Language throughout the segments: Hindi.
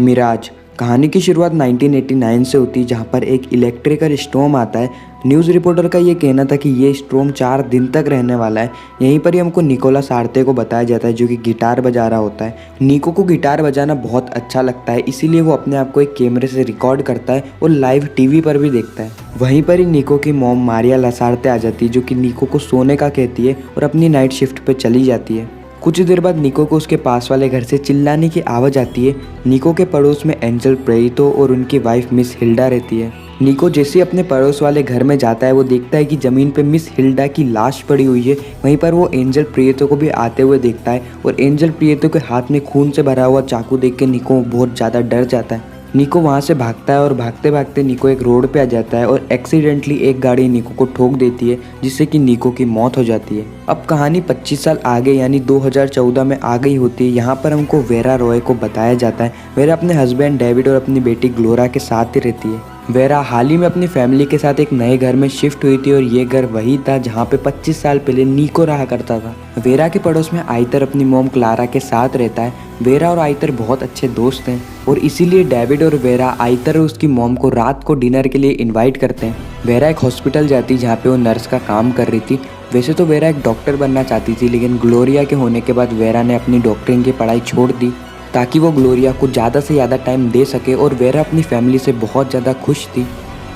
मिराज। कहानी की शुरुआत 1989 से होती है, जहाँ पर एक इलेक्ट्रिकल स्टॉर्म आता है। न्यूज़ रिपोर्टर का ये कहना था कि ये स्टॉर्म 4 दिन तक रहने वाला है। यहीं पर ही हमको निकोलस आर्ते को बताया जाता है, जो कि गिटार बजा रहा होता है। निको को गिटार बजाना बहुत अच्छा लगता है, इसीलिए वो अपने आप को एक कैमरे से रिकॉर्ड करता है और लाइव टीवी पर भी देखता है। वहीं पर ही निको की मॉम मारिया लसार्ते आ जाती है, जो कि निको को सोने का कहती है और अपनी नाइट शिफ्ट पर चली जाती है। कुछ देर बाद निको को उसके पास वाले घर से चिल्लाने की आवाज़ आती है। निको के पड़ोस में एंजल प्रेरितो और उनकी वाइफ मिस हिल्डा रहती है। निको जैसे ही अपने पड़ोस वाले घर में जाता है, वो देखता है कि ज़मीन पे मिस हिल्डा की लाश पड़ी हुई है। वहीं पर वो एंजल प्रेरितो को भी आते हुए देखता है और एंजल प्रेरितो के हाथ में खून से भरा हुआ चाकू देख के निको बहुत ज़्यादा डर जाता है। निको वहाँ से भागता है और भागते भागते निको एक रोड पे आ जाता है और एक्सीडेंटली एक गाड़ी निको को ठोक देती है, जिससे कि निको की मौत हो जाती है। अब कहानी 25 साल आगे यानी 2014 में आ गई होती है। यहाँ पर हमको वेरा रॉय को बताया जाता है। वेरा अपने हस्बैंड डेविड और अपनी बेटी ग्लोरा के साथ ही रहती है। वेरा हाल ही में अपनी फैमिली के साथ एक नए घर में शिफ्ट हुई थी और ये घर वही था जहाँ पे 25 साल पहले निको रहा करता था। वेरा के पड़ोस में आइतर अपनी मॉम क्लारा के साथ रहता है। वेरा और आइतर बहुत अच्छे दोस्त हैं और इसीलिए डेविड और वेरा आइतर और उसकी मॉम को रात को डिनर के लिए इनवाइट करते हैं। वेरा एक हॉस्पिटल जाती जहाँ पे वो नर्स का काम कर रही थी। वैसे तो वेरा एक डॉक्टर बनना चाहती थी, लेकिन ग्लोरिया के होने के बाद वेरा ने अपनी डॉक्टरिंग की पढ़ाई छोड़ दी ताकि वो ग्लोरिया को ज़्यादा से ज़्यादा टाइम दे सके। और वेरा अपनी फैमिली से बहुत ज़्यादा खुश थी,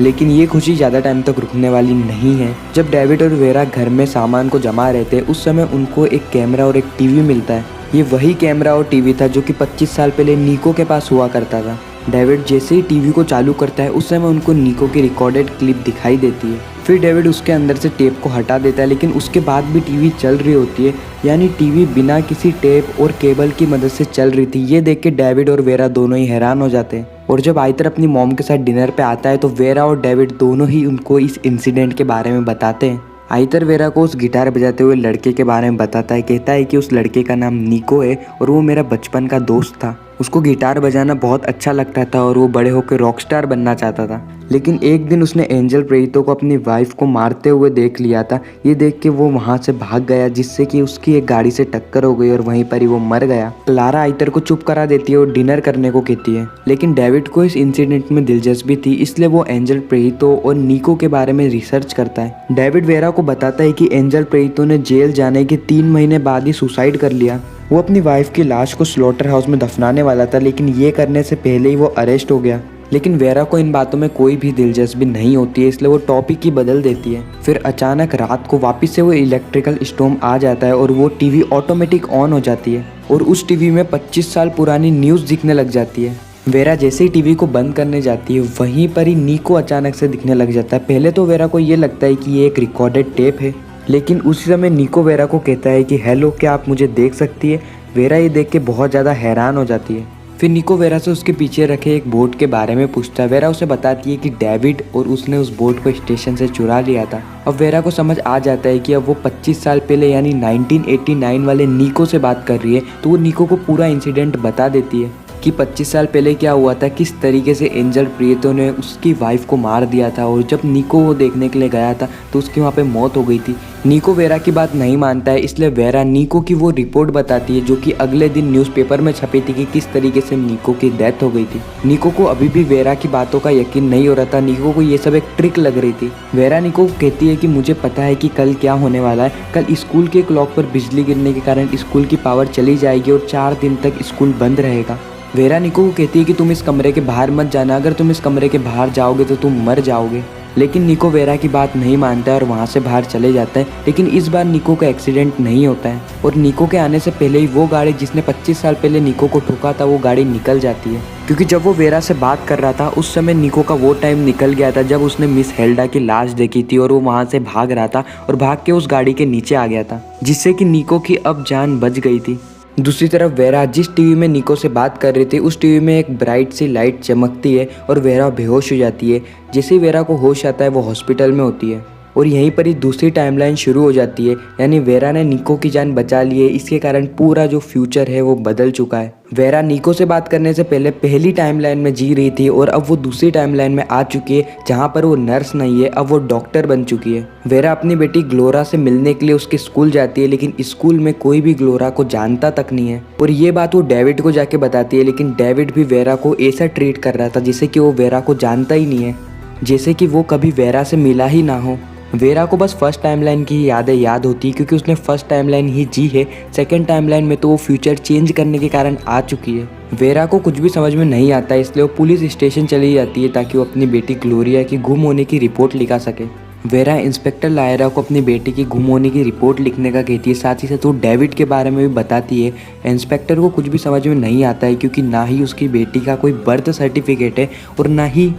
लेकिन ये खुशी ज़्यादा टाइम तक रुकने वाली नहीं है। जब डेविड और वेरा घर में सामान को जमा रहे थे, उस समय उनको एक कैमरा और एक टीवी मिलता है। ये वही कैमरा और टीवी था जो कि 25 साल पहले निको के पास हुआ करता था। डेविड जैसे ही टीवी को चालू करता है, उस समय उनको निको की रिकॉर्डेड क्लिप दिखाई देती है। फिर डेविड उसके अंदर से टेप को हटा देता है, लेकिन उसके बाद भी टीवी चल रही होती है, यानी टीवी बिना किसी टेप और केबल की मदद से चल रही थी। ये देख के डेविड और वेरा दोनों ही हैरान हो जाते हैं। और जब आइतर अपनी मॉम के साथ डिनर पे आता है, तो वेरा और डेविड दोनों ही उनको इस इंसिडेंट के बारे में बताते हैं। आइतर वेरा को उस गिटार बजाते हुए लड़के के बारे में बताता है। कहता है कि उस लड़के का नाम निको है और वो मेरा बचपन का दोस्त था। उसको गिटार बजाना बहुत अच्छा लगता था और वो बड़े होकर रॉकस्टार बनना चाहता था। लेकिन एक दिन उसने एंजल प्रेरितो को अपनी वाइफ को मारते हुए देख लिया था। ये देख के वो वहाँ से भाग गया, जिससे कि उसकी एक गाड़ी से टक्कर हो गई और वहीं पर ही वो मर गया। क्लारा आइतर को चुप करा देती है और डिनर करने को कहती है, लेकिन डेविड को इस इंसिडेंट में दिलचस्पी थी, इसलिए वो एंजल प्रेरितो और निको के बारे में रिसर्च करता है। डेविड वेरा को बताता है कि एंजल प्रेरितो ने जेल जाने के 3 महीने बाद ही सुसाइड कर लिया। वो अपनी वाइफ की लाश को स्लॉटर हाउस में दफनाने वाला था, लेकिन ये करने से पहले ही वो अरेस्ट हो गया। लेकिन वेरा को इन बातों में कोई भी दिलचस्पी नहीं होती है, इसलिए वो टॉपिक ही बदल देती है। फिर अचानक रात को वापस से वो इलेक्ट्रिकल स्टॉर्म आ जाता है और वो टीवी ऑटोमेटिक ऑन हो जाती है और उस टीवी में 25 साल पुरानी न्यूज़ दिखने लग जाती है। वेरा जैसे ही टीवी को बंद करने जाती है, वहीं पर ही निको अचानक से दिखने लग जाता है। पहले तो वेरा को ये लगता है कि ये एक रिकॉर्डेड टेप है, लेकिन उसी समय निको वेरा को कहता है कि हेलो, क्या आप मुझे देख सकती है। वेरा ये देख के बहुत ज़्यादा हैरान हो जाती है। फिर निको वेरा से उसके पीछे रखे एक बोट के बारे में पूछता है। वेरा उसे बताती है कि डेविड और उसने उस बोट को स्टेशन से चुरा लिया था। अब वेरा को समझ आ जाता है कि अब वो 25 साल पहले यानी 1989 वाले निको से बात कर रही है। तो वो निको को पूरा इंसिडेंट बता देती है कि 25 साल पहले क्या हुआ था, किस तरीके से एंजल प्रेरितो ने उसकी वाइफ को मार दिया था। और जब निको वो देखने के लिए गया था तो उसकी वहाँ पे मौत हो गई थी। निको वेरा की बात नहीं मानता है, इसलिए वेरा निको की वो रिपोर्ट बताती है जो कि अगले दिन न्यूज़पेपर में छपी थी कि किस तरीके से निको की डेथ हो गई थी। निको को अभी भी वेरा की बातों का यकीन नहीं हो रहा था। निको को ये सब एक ट्रिक लग रही थी। वेरा निको को कहती है कि मुझे पता है कि कल क्या होने वाला है। कल स्कूल के क्लॉक पर बिजली गिरने के कारण स्कूल की पावर चली जाएगी और 4 दिन तक स्कूल बंद रहेगा। वेरा निको को कहती है कि तुम इस कमरे के बाहर मत जाना, अगर तुम इस कमरे के बाहर जाओगे तो तुम मर जाओगे। लेकिन निको वेरा की बात नहीं मानता है और वहाँ से बाहर चले जाता है। लेकिन इस बार निको का एक्सीडेंट नहीं होता है और निको के आने से पहले ही वो गाड़ी जिसने 25 साल पहले निको को ठोका था, वो गाड़ी निकल जाती है। क्योंकि जब वो वेरा से बात कर रहा था, उस समय निको का वो टाइम निकल गया था जब उसने मिस हेल्डा की लाश देखी थी और वो वहाँ से भाग रहा था और भाग के उस गाड़ी के नीचे आ गया था, जिससे कि निको की अब जान बच गई थी। दूसरी तरफ वेरा जिस टीवी में निको से बात कर रही थी, उस टीवी में एक ब्राइट सी लाइट चमकती है और वेरा बेहोश हो जाती है। जैसे ही वेरा को होश आता है, वो हॉस्पिटल में होती है। और यहीं पर ही दूसरी टाइमलाइन शुरू हो जाती है, यानी वेरा ने निको की जान बचा ली है। इसके कारण पूरा जो फ्यूचर है वो बदल चुका है। वेरा निको से बात करने से पहले पहली टाइमलाइन में जी रही थी और अब वो दूसरी टाइमलाइन में आ चुकी है, जहाँ पर वो नर्स नहीं है, अब वो डॉक्टर बन चुकी है। वेरा अपनी बेटी ग्लोरा से मिलने के लिए उसके स्कूल जाती है, लेकिन स्कूल में कोई भी ग्लोरा को जानता तक नहीं है। और ये बात वो डेविड को जाके बताती है, लेकिन डेविड भी वेरा को ऐसा ट्रीट कर रहा था जैसे कि वो वेरा को जानता ही नहीं है, जैसे कि वो कभी वेरा से मिला ही ना हो। वेरा को बस फर्स्ट टाइमलाइन की यादें याद होती है, क्योंकि उसने फर्स्ट टाइमलाइन ही जी है। सेकंड टाइमलाइन में तो वो फ्यूचर चेंज करने के कारण आ चुकी है। वेरा को कुछ भी समझ में नहीं आता, इसलिए वो पुलिस स्टेशन चली जाती है ताकि वो अपनी बेटी ग्लोरिया की गुम होने की रिपोर्ट लिखा सके। वेरा इंस्पेक्टर लायरा को अपनी बेटी की गुम होने की रिपोर्ट लिखने का कहती है, साथ ही साथ वो डेविड के बारे में भी बताती है। इंस्पेक्टर को कुछ भी समझ में नहीं आता है, क्योंकि ना ही उसकी बेटी का कोई बर्थ सर्टिफिकेट है और ना ही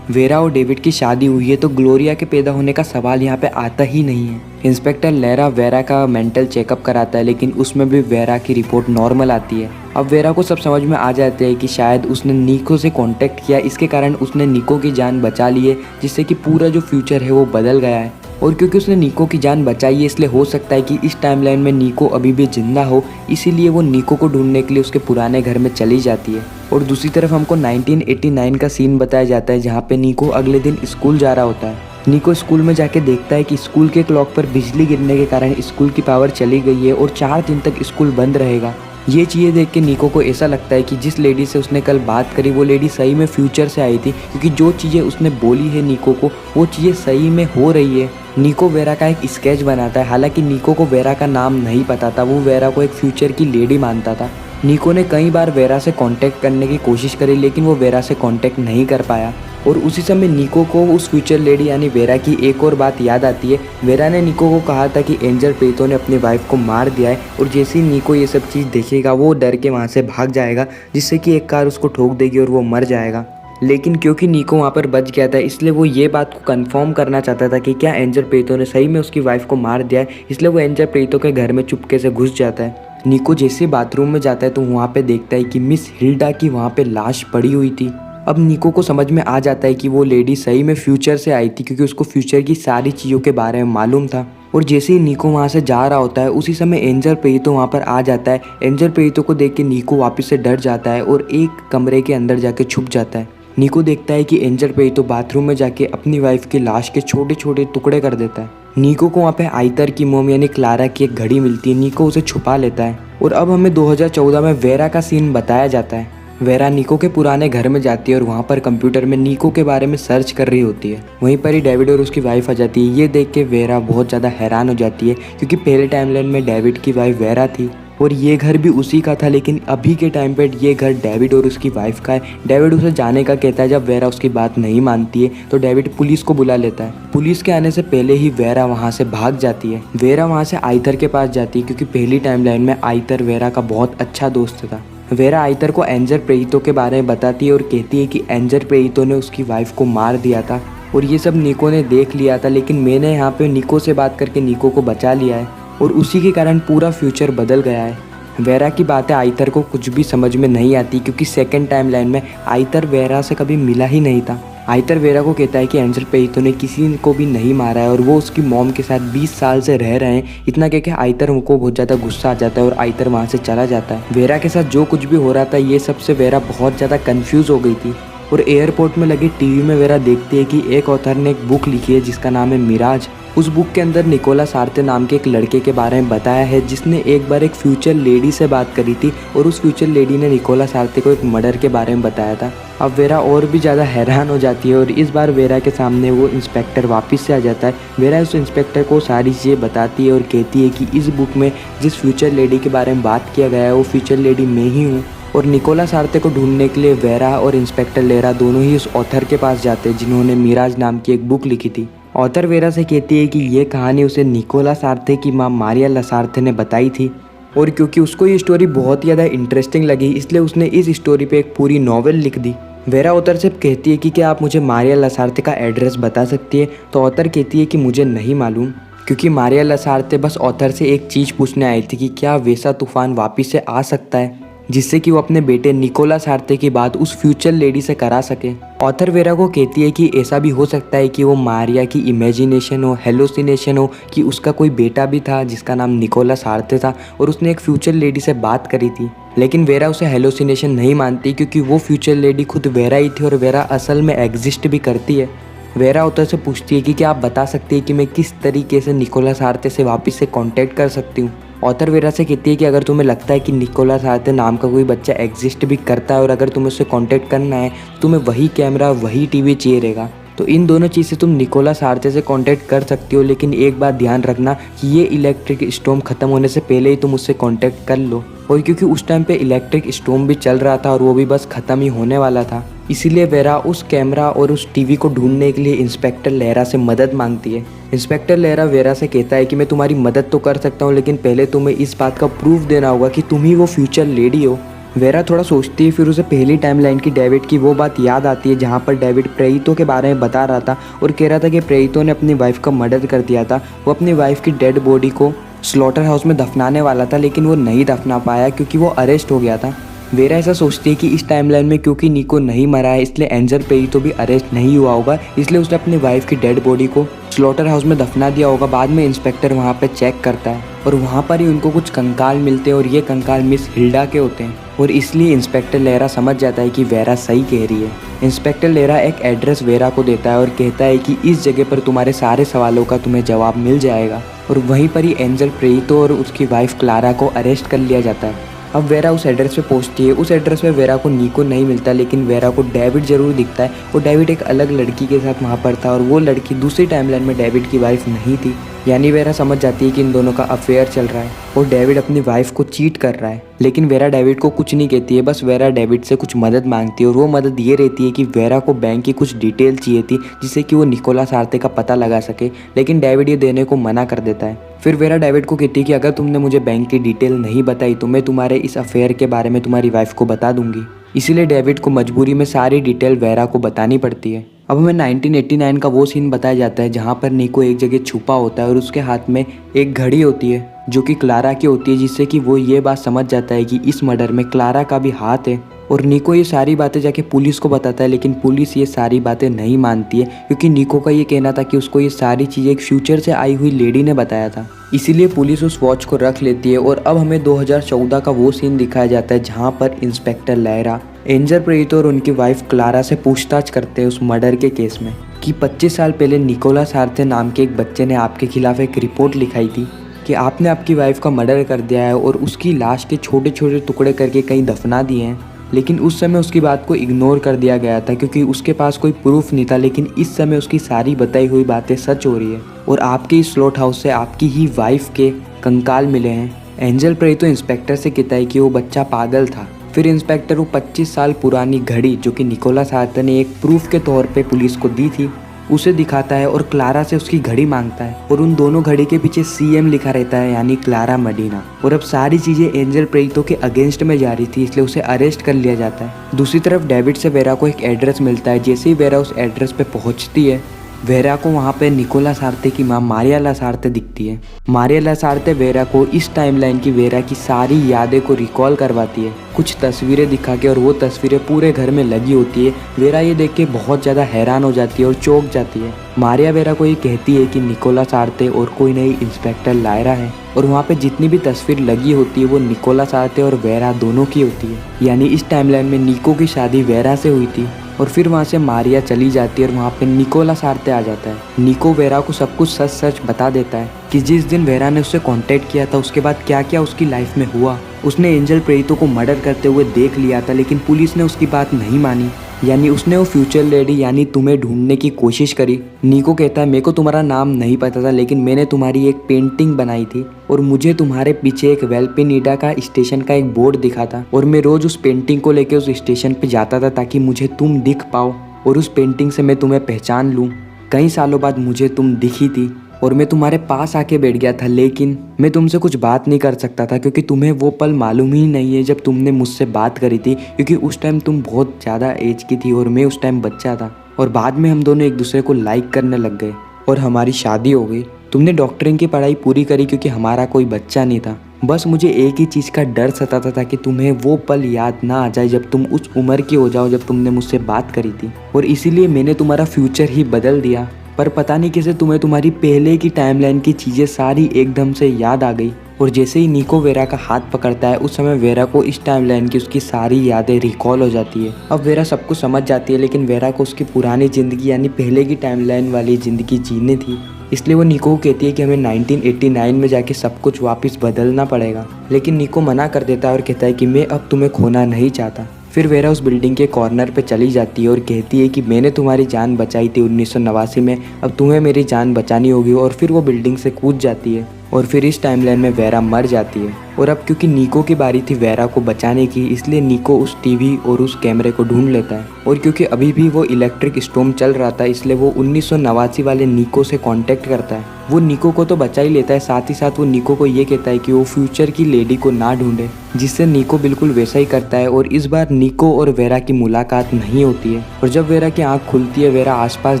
वेरा और डेविड की शादी हुई है, तो ग्लोरिया के पैदा होने का सवाल यहाँ पे आता ही नहीं है। इंस्पेक्टर लैरा वेरा का मेंटल चेकअप कराता है, लेकिन उसमें भी वेरा की रिपोर्ट नॉर्मल आती है। अब वेरा को सब समझ में आ जाते हैं कि शायद उसने निको से कांटेक्ट किया, इसके कारण उसने निको की जान बचा ली है, जिससे कि पूरा जो फ्यूचर है वो बदल गया है। और क्योंकि उसने निको की जान बचाई है, इसलिए हो सकता है कि इस टाइमलाइन में निको अभी भी जिंदा हो, इसीलिए वो निको को ढूंढने के लिए उसके पुराने घर में चली जाती है। और दूसरी तरफ हमको 1989 का सीन बताया जाता है, जहाँ पे निको अगले दिन स्कूल जा रहा होता है। निको स्कूल में जाके देखता है कि स्कूल के क्लॉक पर बिजली गिरने के कारण स्कूल की पावर चली गई है और 4 दिन तक स्कूल बंद रहेगा। ये चीज़ें देख के निको को ऐसा लगता है कि जिस लेडी से उसने कल बात करी वो लेडी सही में फ्यूचर से आई थी, क्योंकि जो चीज़ें उसने बोली है निको को वो चीज़ें सही में हो रही है। निको वेरा का एक स्केच बनाता है, हालांकि निको को वेरा का नाम नहीं पता था, वो वेरा को एक फ्यूचर की लेडी मानता था। निको ने कई बार वेरा से कांटेक्ट करने की कोशिश करी, लेकिन वो वेरा से कांटेक्ट नहीं कर पाया। और उसी समय निको को उस फ्यूचर लेडी यानी वेरा की एक और बात याद आती है। वेरा ने निको को कहा था कि एंजल प्रेतो ने अपनी वाइफ को मार दिया है, और जैसे ही निको ये सब चीज़ देखेगा वो डर के वहाँ से भाग जाएगा, जिससे कि एक कार उसको ठोक देगी और वो मर जाएगा। लेकिन क्योंकि निको वहाँ पर बच गया था, इसलिए वो ये बात को कंफर्म करना चाहता था कि क्या एंजल प्रेतो ने सही में उसकी वाइफ को मार दिया है, इसलिए वो एंजल प्रेतो के घर में चुपके से घुस जाता है। निको जैसे बाथरूम में जाता है तो वहाँ पे देखता है कि मिस हिल्डा की वहाँ पे लाश पड़ी हुई थी। अब निको को समझ में आ जाता है कि वो लेडी सही में फ्यूचर से आई थी, क्योंकि उसको फ्यूचर की सारी चीज़ों के बारे में मालूम था। और जैसे ही निको वहाँ से जा रहा होता है, उसी समय एंजल प्रेतो वहाँ पर आ जाता है। एंजल प्रेतो को देख के निको वापस से डर जाता है और एक कमरे के अंदर जाके छुप जाता है। निको देखता है कि एंजल प्रेतो बाथरूम में जाके अपनी वाइफ की लाश के छोटे छोटे टुकड़े कर देता है। निको को वहाँ पे आइतर की मोम यानी क्लारा की एक घड़ी मिलती है, निको उसे छुपा लेता है। और अब हमें 2014 में वेरा का सीन बताया जाता है। वेरा निको के पुराने घर में जाती है और वहाँ पर कंप्यूटर में निको के बारे में सर्च कर रही होती है। वहीं पर ही डेविड और उसकी वाइफ आ जाती है। ये देख के वेरा बहुत ज़्यादा हैरान हो जाती है, क्योंकि पहले टाइमलाइन में डेविड की वाइफ वेरा थी और ये घर भी उसी का था, लेकिन अभी के टाइम पे ये घर डेविड और उसकी वाइफ का है। डेविड उसे जाने का कहता है। जब वेरा उसकी बात नहीं मानती है तो डेविड पुलिस को बुला लेता है। पुलिस के आने से पहले ही वेरा वहाँ से भाग जाती है। वेरा वहाँ से आइतर के पास जाती है, क्योंकि पहली टाइमलाइन में आइतर वेरा का बहुत अच्छा दोस्त था। वेरा आइतर को एंजल प्रेतो के बारे में बताती है और कहती है कि एंजल प्रेतो ने उसकी वाइफ को मार दिया था और ये सब निको ने देख लिया था, लेकिन मैंने यहाँ पे निको से बात करके निको को बचा लिया है और उसी के कारण पूरा फ्यूचर बदल गया है। वेरा की बातें आइतर को कुछ भी समझ में नहीं आती, क्योंकि सेकंड टाइमलाइन में आइतर वेरा से कभी मिला ही नहीं था। आइतर वेरा को कहता है कि एंजल प्रेतो ने किसी को भी नहीं मारा है और वो उसकी मॉम के साथ 20 साल से रह रहे हैं। इतना कह के आइतर को बहुत ज़्यादा गुस्सा आ जाता है और आइतर वहाँ से चला जाता है। वेरा के साथ जो कुछ भी हो रहा था ये सबसे वेरा बहुत ज़्यादा कंफ्यूज हो गई थी। और एयरपोर्ट में लगे टीवी में वेरा देखती है कि एक ऑथर ने एक बुक लिखी है जिसका नाम है मिराज। उस बुक के अंदर निकोला सार्ते नाम के एक लड़के के बारे में बताया है, जिसने एक बार एक फ्यूचर लेडी से बात करी थी और उस फ्यूचर लेडी ने निकोला सार्ते को एक मर्डर के बारे में बताया था। अब वेरा और भी ज़्यादा हैरान हो जाती है और इस बार वेरा के सामने वो इंस्पेक्टर वापस से आ जाता है। वेरा उस इंस्पेक्टर को सारी चीज़ें बताती है और कहती है कि इस बुक में जिस फ्यूचर लेडी के बारे में बात किया गया है वो फ्यूचर लेडी मैं ही हूँ। और निकोला सार्ते को ढूंढने के लिए वेरा और इंस्पेक्टर लेरा दोनों ही उस ऑथर के पास जाते हैं जिन्होंने मिराज नाम की एक बुक लिखी थी। ऑथर वेरा से कहती है कि ये कहानी उसे निकोला सार्ते की माँ मारिया लसार्ते ने बताई थी और क्योंकि उसको ये स्टोरी बहुत ही ज़्यादा इंटरेस्टिंग लगी इसलिए उसने इस स्टोरी पे एक पूरी नॉवेल लिख दी। वेरा ऑथर से कहती है कि क्या आप मुझे मारिया लसार्ते का एड्रेस बता सकती है, तो ऑथर कहती है कि मुझे नहीं मालूम, क्योंकि मारिया लसार्ते बस ऑथर से एक चीज़ पूछने आई थी कि क्या वैसा तूफान वापस से आ सकता है जिससे कि वो अपने बेटे निकोला सार्ते की बात उस फ्यूचर लेडी से करा सके। ऑथर वेरा को कहती है कि ऐसा भी हो सकता है कि वो मारिया की इमेजिनेशन हो, हेलोसिनेशन हो, कि उसका कोई बेटा भी था जिसका नाम निकोलस आर्थे था और उसने एक फ्यूचर लेडी से बात करी थी। लेकिन वेरा उसे हेलोसिनेशन नहीं मानती क्योंकि वो फ्यूचर लेडी खुद वेरा ही थी और वेरा असल में एग्जिस्ट भी करती है। वेरा ऑथर से पूछती है कि क्या आप बता सकती है कि मैं किस तरीके से निकोलस आर्थे से वापस से कांटेक्ट कर सकती हूँ। ऑथर वेरा से कहती है कि अगर तुम्हें लगता है कि निकोलस आर्थे नाम का कोई बच्चा एग्जिस्ट भी करता है और अगर तुम्हें उससे कांटेक्ट करना है तो तुम्हें वही कैमरा वही टीवी चाहिए रहेगा। तो इन दोनों चीज़ से तुम निकोलस आर्थे से कांटेक्ट कर सकती हो, लेकिन एक बात ध्यान रखना कि ये इलेक्ट्रिक स्टॉर्म ख़त्म होने से पहले ही तुम उससे कांटेक्ट कर लो। और क्योंकि उस टाइम पे इलेक्ट्रिक स्टॉर्म भी चल रहा था और वो भी बस ख़त्म ही होने वाला था, इसीलिए वेरा उस कैमरा और उस टीवी को ढूंढने के लिए इंस्पेक्टर लहरा से मदद मांगती है। इंस्पेक्टर लहरा वेरा से कहता है कि मैं तुम्हारी मदद तो कर सकता हूँ, लेकिन पहले तुम्हें इस बात का प्रूफ देना होगा कि तुम ही वो फ्यूचर लेडी हो। वेरा थोड़ा सोचती है, फिर उसे पहली टाइमलाइन की डेविड की वो बात याद आती है जहाँ पर डेविड प्रेइतो के बारे में बता रहा था और कह रहा था कि प्रेइतो ने अपनी वाइफ का मर्डर कर दिया था। वो अपनी वाइफ की डेड बॉडी को स्लॉटर हाउस में दफनाने वाला था, लेकिन वो नहीं दफना पाया क्योंकि वो अरेस्ट हो गया था। वेरा ऐसा सोचती है कि इस टाइमलाइन में क्योंकि निको नहीं मरा है इसलिए एंजल प्रेइतो भी अरेस्ट नहीं हुआ होगा, इसलिए उसने अपनी वाइफ की डेड बॉडी को स्लॉटर हाउस में दफना दिया होगा। बाद में इंस्पेक्टर वहाँ पे चेक करता है और वहाँ पर ही उनको कुछ कंकाल मिलते हैं और ये कंकाल मिस हिल्डा के होते हैं और इसलिए इंस्पेक्टर लहरा समझ जाता है कि वेरा सही कह रही है। इंस्पेक्टर लहरा एक एड्रेस वेरा को देता है और कहता है कि इस जगह पर तुम्हारे सारे सवालों का तुम्हें जवाब मिल जाएगा और वहीं पर ही एंजल प्रेइतो और उसकी वाइफ क्लारा को अरेस्ट कर लिया जाता है। अब वेरा उस एड्रेस पे पहुंचती है। उस एड्रेस पे वेरा को निको नहीं मिलता, लेकिन वेरा को डेविड जरूर दिखता है और डेविड एक अलग लड़की के साथ वहाँ पर था और वो लड़की दूसरी टाइमलाइन में डेविड की वाइफ नहीं थी। यानी वेरा समझ जाती है कि इन दोनों का अफेयर चल रहा है और डेविड अपनी वाइफ को चीट कर रहा है। लेकिन वेरा डेविड को कुछ नहीं कहती है, बस वेरा डेविड से कुछ मदद मांगती है और वो मदद ये रहती है कि वेरा को बैंक की कुछ डिटेल चाहिए थी जिससे कि वो निकोलस आर्थे का पता लगा सके, लेकिन डेविड ये देने को मना कर देता है। फिर वेरा डेविड को कहती है कि अगर तुमने मुझे बैंक की डिटेल नहीं बताई तो मैं तुम्हारे इस अफेयर के बारे में तुम्हारी वाइफ को बता दूंगी। इसीलिए डेविड को मजबूरी में सारी डिटेल वेरा को बतानी पड़ती है। अब हमें 1989 का वो सीन बताया जाता है जहाँ पर निको एक जगह छुपा होता है और उसके हाथ में एक घड़ी होती है जो कि क्लारा की होती है, जिससे कि वो ये बात समझ जाता है कि इस मर्डर में क्लारा का भी हाथ है। और निको ये सारी बातें जाके पुलिस को बताता है, लेकिन पुलिस ये सारी बातें नहीं मानती है क्योंकि निको का ये कहना था कि उसको ये सारी चीज़ें एक फ्यूचर से आई हुई लेडी ने बताया था। इसीलिए पुलिस उस वॉच को रख लेती है और अब हमें 2014 का वो सीन दिखाया जाता है जहाँ पर इंस्पेक्टर लहरा एंजल प्रेइतो और उनकी वाइफ क्लारा से पूछताछ करते हैं उस मर्डर के केस में कि 25 साल पहले निकोलस आर्थे नाम के एक बच्चे ने आपके खिलाफ एक रिपोर्ट लिखाई थी कि आपने आपकी वाइफ का मर्डर कर दिया है और उसकी लाश के छोटे छोटे टुकड़े करके कहीं दफना दिए हैं। लेकिन उस समय उसकी बात को इग्नोर कर दिया गया था क्योंकि उसके पास कोई प्रूफ नहीं था, लेकिन इस समय उसकी सारी बताई हुई बातें सच हो रही है और आपके इस स्लॉट हाउस से आपकी ही वाइफ के कंकाल मिले हैं। एंजल प्रेइतो इंस्पेक्टर से कहता है कि वो बच्चा पागल था। फिर इंस्पेक्टर वो 25 साल पुरानी घड़ी जो कि निकोलस आर्थे ने एक प्रूफ के तौर पे पुलिस को दी थी उसे दिखाता है और क्लारा से उसकी घड़ी मांगता है और उन दोनों घड़ी के पीछे CM लिखा रहता है, यानी क्लारा मडीना। और अब सारी चीज़ें एंजल प्रेइतो के अगेंस्ट में जा रही थी, इसलिए उसे अरेस्ट कर लिया जाता है। दूसरी तरफ डेविड से वेरा को एक एड्रेस मिलता है। जैसे ही वेरा उस एड्रेस पे पहुंचती है वेरा को वहाँ पे निकोलस आर्थे की माँ मारिया लासार्ते दिखती है। मारिया लासार्ते वेरा को इस टाइमलाइन की वेरा की सारी यादें को रिकॉल करवाती है, कुछ तस्वीरें दिखा के, और वो तस्वीरें पूरे घर में लगी होती है। वेरा ये देख के बहुत ज़्यादा हैरान हो जाती है और चौंक जाती है। मारिया वेरा को ये कहती है कि निकोलस आर्थे और कोई नहीं इंस्पेक्टर लायरा है और वहाँ पे जितनी भी तस्वीर लगी होती है वो निकोलस आर्थे और वेरा दोनों की होती है। यानी इस टाइमलाइन में निको की शादी वेरा से हुई थी। और फिर वहाँ से मारिया चली जाती है और वहाँ पे निकोलस आर्थे आ जाता है। निको वेरा को सब कुछ सच सच बता देता है कि जिस दिन वेरा ने उससे कांटेक्ट किया था उसके बाद क्या क्या उसकी लाइफ में हुआ। उसने एंजल प्रेइतो को मर्डर करते हुए देख लिया था, लेकिन पुलिस ने उसकी बात नहीं मानी। यानी उसने वो फ्यूचर लेडी यानी तुम्हें ढूंढने की कोशिश करी। निको कहता है मेरे को तुम्हारा नाम नहीं पता था, लेकिन मैंने तुम्हारी एक पेंटिंग बनाई थी और मुझे तुम्हारे पीछे एक वेल्पिनीडा का स्टेशन का एक बोर्ड दिखा था और मैं रोज उस पेंटिंग को लेकर उस स्टेशन पे जाता था ताकि मुझे तुम दिख पाओ और उस पेंटिंग से मैं तुम्हें पहचान लूँ। कई सालों बाद मुझे तुम दिखी थी और मैं तुम्हारे पास आके बैठ गया था, लेकिन मैं तुमसे कुछ बात नहीं कर सकता था क्योंकि तुम्हें वो पल मालूम ही नहीं है जब तुमने मुझसे बात करी थी, क्योंकि उस टाइम तुम बहुत ज़्यादा एज की थी और मैं उस टाइम बच्चा था। और बाद में हम दोनों एक दूसरे को लाइक करने लग गए और हमारी शादी हो गई। तुमने डॉक्टरिंग की पढ़ाई पूरी करी क्योंकि हमारा कोई बच्चा नहीं था, बस मुझे एक ही चीज़ का डर सताता था कि तुम्हें वो पल याद ना आ जाए जब तुम उस उम्र की हो जाओ जब तुमने मुझसे बात करी थी, और इसीलिए मैंने तुम्हारा फ्यूचर ही बदल दिया। पर पता नहीं कैसे तुम्हें तुम्हारी पहले की टाइमलाइन की चीज़ें सारी एकदम से याद आ गई, और जैसे ही निको वेरा का हाथ पकड़ता है उस समय वेरा को इस टाइमलाइन की उसकी सारी यादें रिकॉल हो जाती है। अब वेरा सब कुछ समझ जाती है, लेकिन वेरा को उसकी पुरानी ज़िंदगी यानी पहले की टाइमलाइन वाली ज़िंदगी जीनी थी। इसलिए वो निको को कहती है कि हमें 1989 में जाके सब कुछ वापस बदलना पड़ेगा, लेकिन निको मना कर देता है और कहता है कि मैं अब तुम्हें खोना नहीं चाहता। फिर वेरा उस बिल्डिंग के कॉर्नर पे चली जाती है और कहती है कि मैंने तुम्हारी जान बचाई थी 1989 में, अब तुम्हें मेरी जान बचानी होगी, और फिर वो बिल्डिंग से कूद जाती है। और फिर इस टाइमलाइन में वेरा मर जाती है। और अब क्योंकि निको की बारी थी वेरा को बचाने की, इसलिए निको उस टीवी और उस कैमरे को ढूंढ लेता है। और क्योंकि अभी भी वो इलेक्ट्रिक स्टॉर्म चल रहा था, इसलिए वो 1989 वाले निको से कांटेक्ट करता है। वो निको को तो बचा ही लेता है, साथ ही साथ वो निको को ये कहता है कि वो फ्यूचर की लेडी को ना ढूंढे, जिससे निको बिल्कुल वैसा ही करता है। और इस बार निको और वेरा की मुलाकात नहीं होती है। और जब वेरा की आँख खुलती है, वेरा आसपास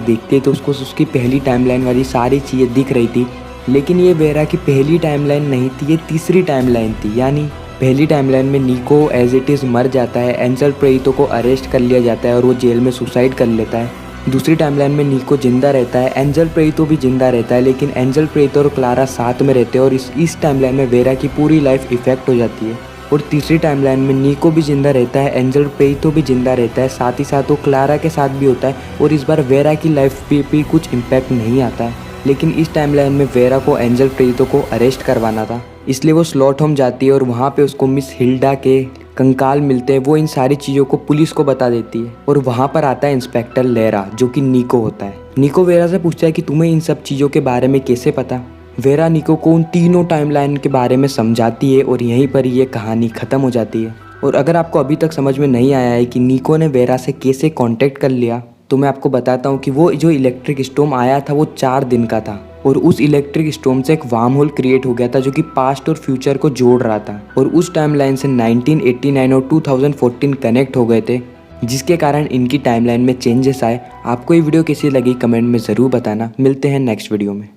देखती है तो उसको उसकी पहली टाइमलाइन वाली सारी चीज़ें दिख रही थी। लेकिन ये वेरा की पहली टाइमलाइन नहीं थी, ये तीसरी टाइमलाइन थी। यानी पहली टाइमलाइन में निको एज इट इज़ मर जाता है, एंजल प्रेइतो को अरेस्ट कर लिया जाता है और वो जेल में सुसाइड कर लेता है। दूसरी टाइमलाइन में निको जिंदा रहता है, एंजल प्रेइतो भी जिंदा रहता है, लेकिन एंजल प्रेइतो और क्लारा साथ में रहते हैं। और इस टाइमलाइन में वेरा की पूरी लाइफ इफेक्ट हो जाती है। और तीसरी टाइमलाइन में निको भी जिंदा रहता है, एंजल प्रेइतो भी जिंदा रहता है, साथ ही साथ वो क्लारा के साथ भी होता है। और इस बार वेरा की लाइफ पे भी कुछ इम्पैक्ट नहीं आता है। लेकिन इस टाइमलाइन में वेरा को एंजल प्रेइतो को अरेस्ट करवाना था, इसलिए वो स्लॉट होम जाती है और वहाँ पे उसको मिस हिल्डा के कंकाल मिलते हैं। वो इन सारी चीज़ों को पुलिस को बता देती है और वहाँ पर आता है इंस्पेक्टर लेरा, जो कि निको होता है। निको वेरा से पूछता है कि तुम्हें इन सब चीज़ों के बारे में कैसे पता। वेरा निको को उन तीनों टाइमलाइन के बारे में समझाती है और यहीं पर ये कहानी ख़त्म हो जाती है। और अगर आपको अभी तक समझ में नहीं आया है कि निको ने वेरा से कैसे कॉन्टेक्ट कर लिया, तो मैं आपको बताता हूँ कि वो जो इलेक्ट्रिक स्टॉर्म आया था वो 4 दिन का था, और उस इलेक्ट्रिक स्टॉर्म से एक वार्म होल क्रिएट हो गया था जो कि पास्ट और फ्यूचर को जोड़ रहा था। और उस टाइमलाइन से 1989 और 2014 कनेक्ट हो गए थे, जिसके कारण इनकी टाइमलाइन में चेंजेस आए। आपको ये वीडियो कैसी लगी कमेंट में ज़रूर बताना। मिलते हैं नेक्स्ट वीडियो में।